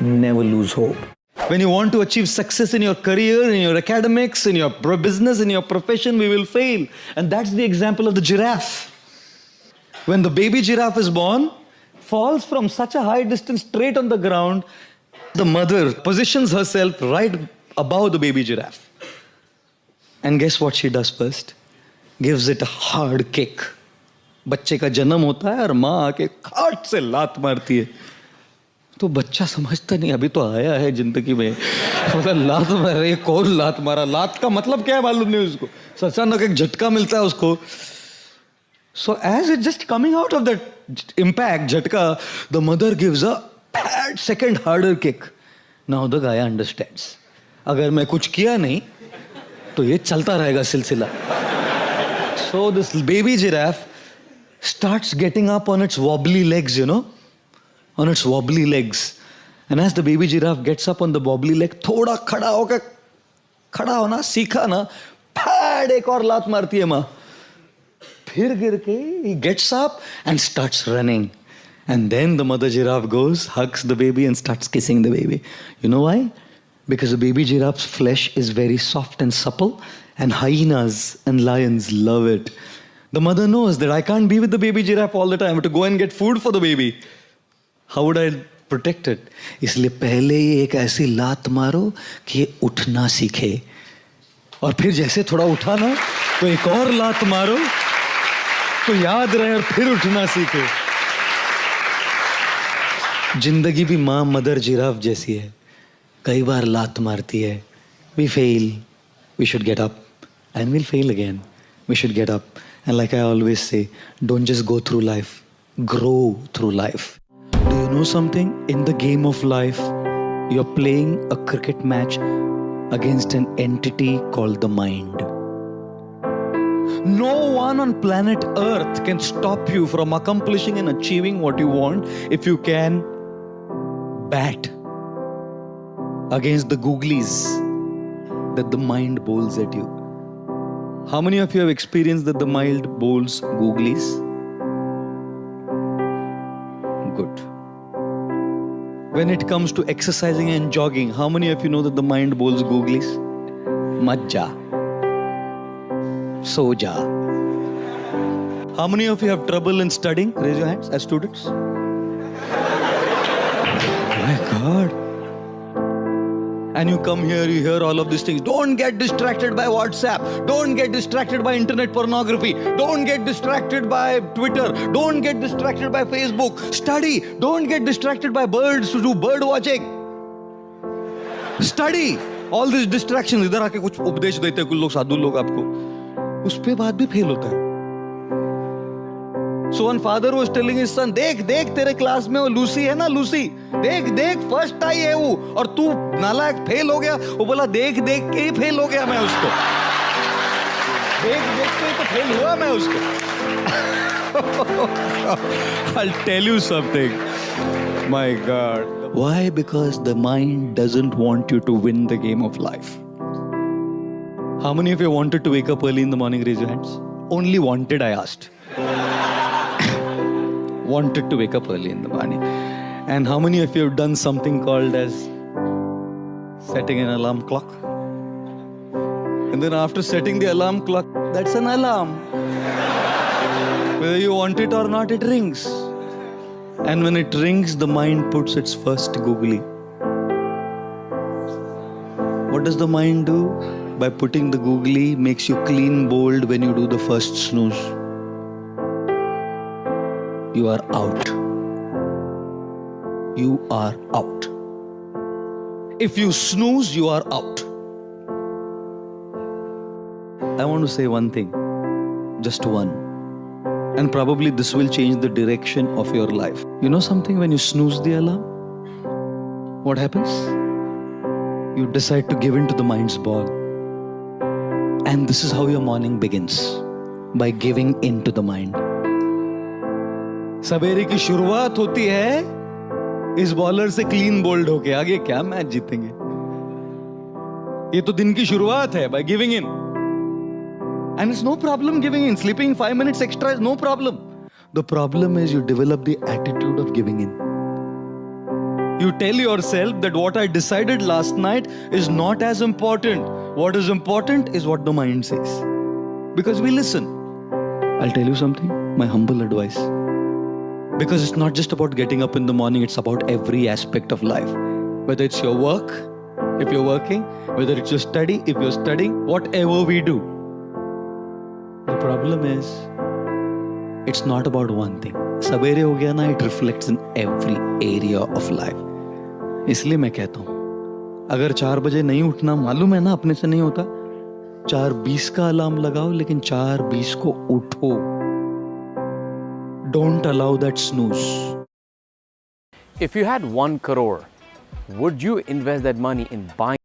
Never lose hope. When you want to achieve success in your career, in your academics, in your business, in your profession, we will fail. And that's the example of the giraffe. When the baby giraffe is born, falls from such a high distance straight on the ground, the mother positions herself right above the baby giraffe. And guess what she does first? Gives it a hard kick. बच्चे का जन्म होता है और माँ आके खाट से लात मारती है. तो बच्चा समझता नहीं, अभी तो आया है जिंदगी में, मतलब लात मारे, कौन लात मारा, लात का मतलब क्या है मालूम नहीं उसको. अचानक एक झटका मिलता है उसको. So as it's just coming out of that impact, jhatka, the mother gives a bad second harder kick. Now the guy understands. अगर मैं कुछ किया नहीं, तो ये चलता रहेगा सिलसिला. So this baby giraffe starts getting up on its wobbly legs, you know, on its wobbly legs. And as the baby giraffe gets up on the wobbly leg, थोड़ा खड़ा होकर, खड़ा होना सीखा ना, फैड एक और लात मारती है माँ. फिर गिर के he gets up and starts running. And then the mother giraffe goes, hugs the baby and starts kissing the baby. You know why? Because the baby giraffe's flesh is very soft and supple, and hyenas and lions love it. The mother knows that I can't be with the baby giraffe all the time. I have to go and get food for the baby. How would I protect it? इसलिए पहले ही एक ऐसी लात मारो कि ये उठना सीखे. और फिर जैसे थोड़ा उठा ना, तो एक और लात मारो तो याद रहे और फिर उठना सीखे. जिंदगी भी माँ मदर जिराफ जैसी है. कई बार लात मारती है. We fail. We should get up. And we'll fail again. We should get up. And like I always say, don't just go through life. Grow through life. Do you know something? In the game of life, you're playing a cricket match against an entity called the mind. No one on planet Earth can stop you from accomplishing and achieving what you want if you can bat against the googlies that the mind bowls at you. How many of you have experienced that the mind bowls googlies? Good. When it comes to exercising and jogging, how many of you know that the mind bowls googlies? Majja. Soja. How many of you have trouble in studying? Raise your hands as students. My God. And you come here, you hear all of these things. Don't get distracted by WhatsApp. Don't get distracted by internet pornography. Don't get distracted by Twitter. Don't get distracted by Facebook. Study. Don't get distracted by birds to do bird watching. Study. All these distractions. इधर आके कुछ उपदेश देते हैं कुछ लोग, साधु लोग आपको. उस पे बात भी फेल होता है. So one father was telling his son, देख देख तेरे क्लास में वो लूसी है ना, लूसी, देख देख फर्स्ट आई है वो, और तू नालायक फेल हो गया. वो बोला देख देख के ही फेल हो गया मैं उसको. देख देख के तो फेल हुआ मैं उसको. I'll tell you something. My God. Why? Because the mind doesn't want you to win the game of life. How many of you wanted to wake up early in the morning? Raise your hands. Only wanted, I asked. Wanted to wake up early in the morning. And how many of you have done something called as setting an alarm clock? And then after setting the alarm clock, that's an alarm. Whether you want it or not, it rings. And when it rings, the mind puts its first googly. What does the mind do? By putting the googly, makes you clean bowled when you do the first snooze. You are out. You are out. If you snooze, you are out. I want to say one thing. Just one. And probably this will change the direction of your life. You know something? When you snooze the alarm, what happens? You decide to give in to the mind's ball. And this is how your morning begins. By giving in to the mind. सवेरे की शुरुआत होती है इस bowler से clean bowled होके. आगे क्या मैच जीतेंगे? ये तो दिन की शुरुआत है. By giving in. And it's no problem giving in. Sleeping 5 minutes extra is no problem. The problem is you develop the attitude of giving in. You tell yourself that what I decided last night is not as important. What is important is what the mind says. Because we listen. I'll tell you something, my humble advice. Because it's not just about getting up in the morning, it's about every aspect of life. Whether it's your work, if you're working, whether it's your study, if you're studying, whatever we do. The problem is, it's not about one thing. Sabere ho gaya na, it reflects in every area of life. इसलिए मैं कहता हूं, अगर 4 बजे नहीं उठना, मालूम है ना अपने से नहीं होता, 4:20 का अलार्म लगाओ, लेकिन 4:20 को उठो. Don't allow that snooze. If you had 1 crore, would you invest that money in buying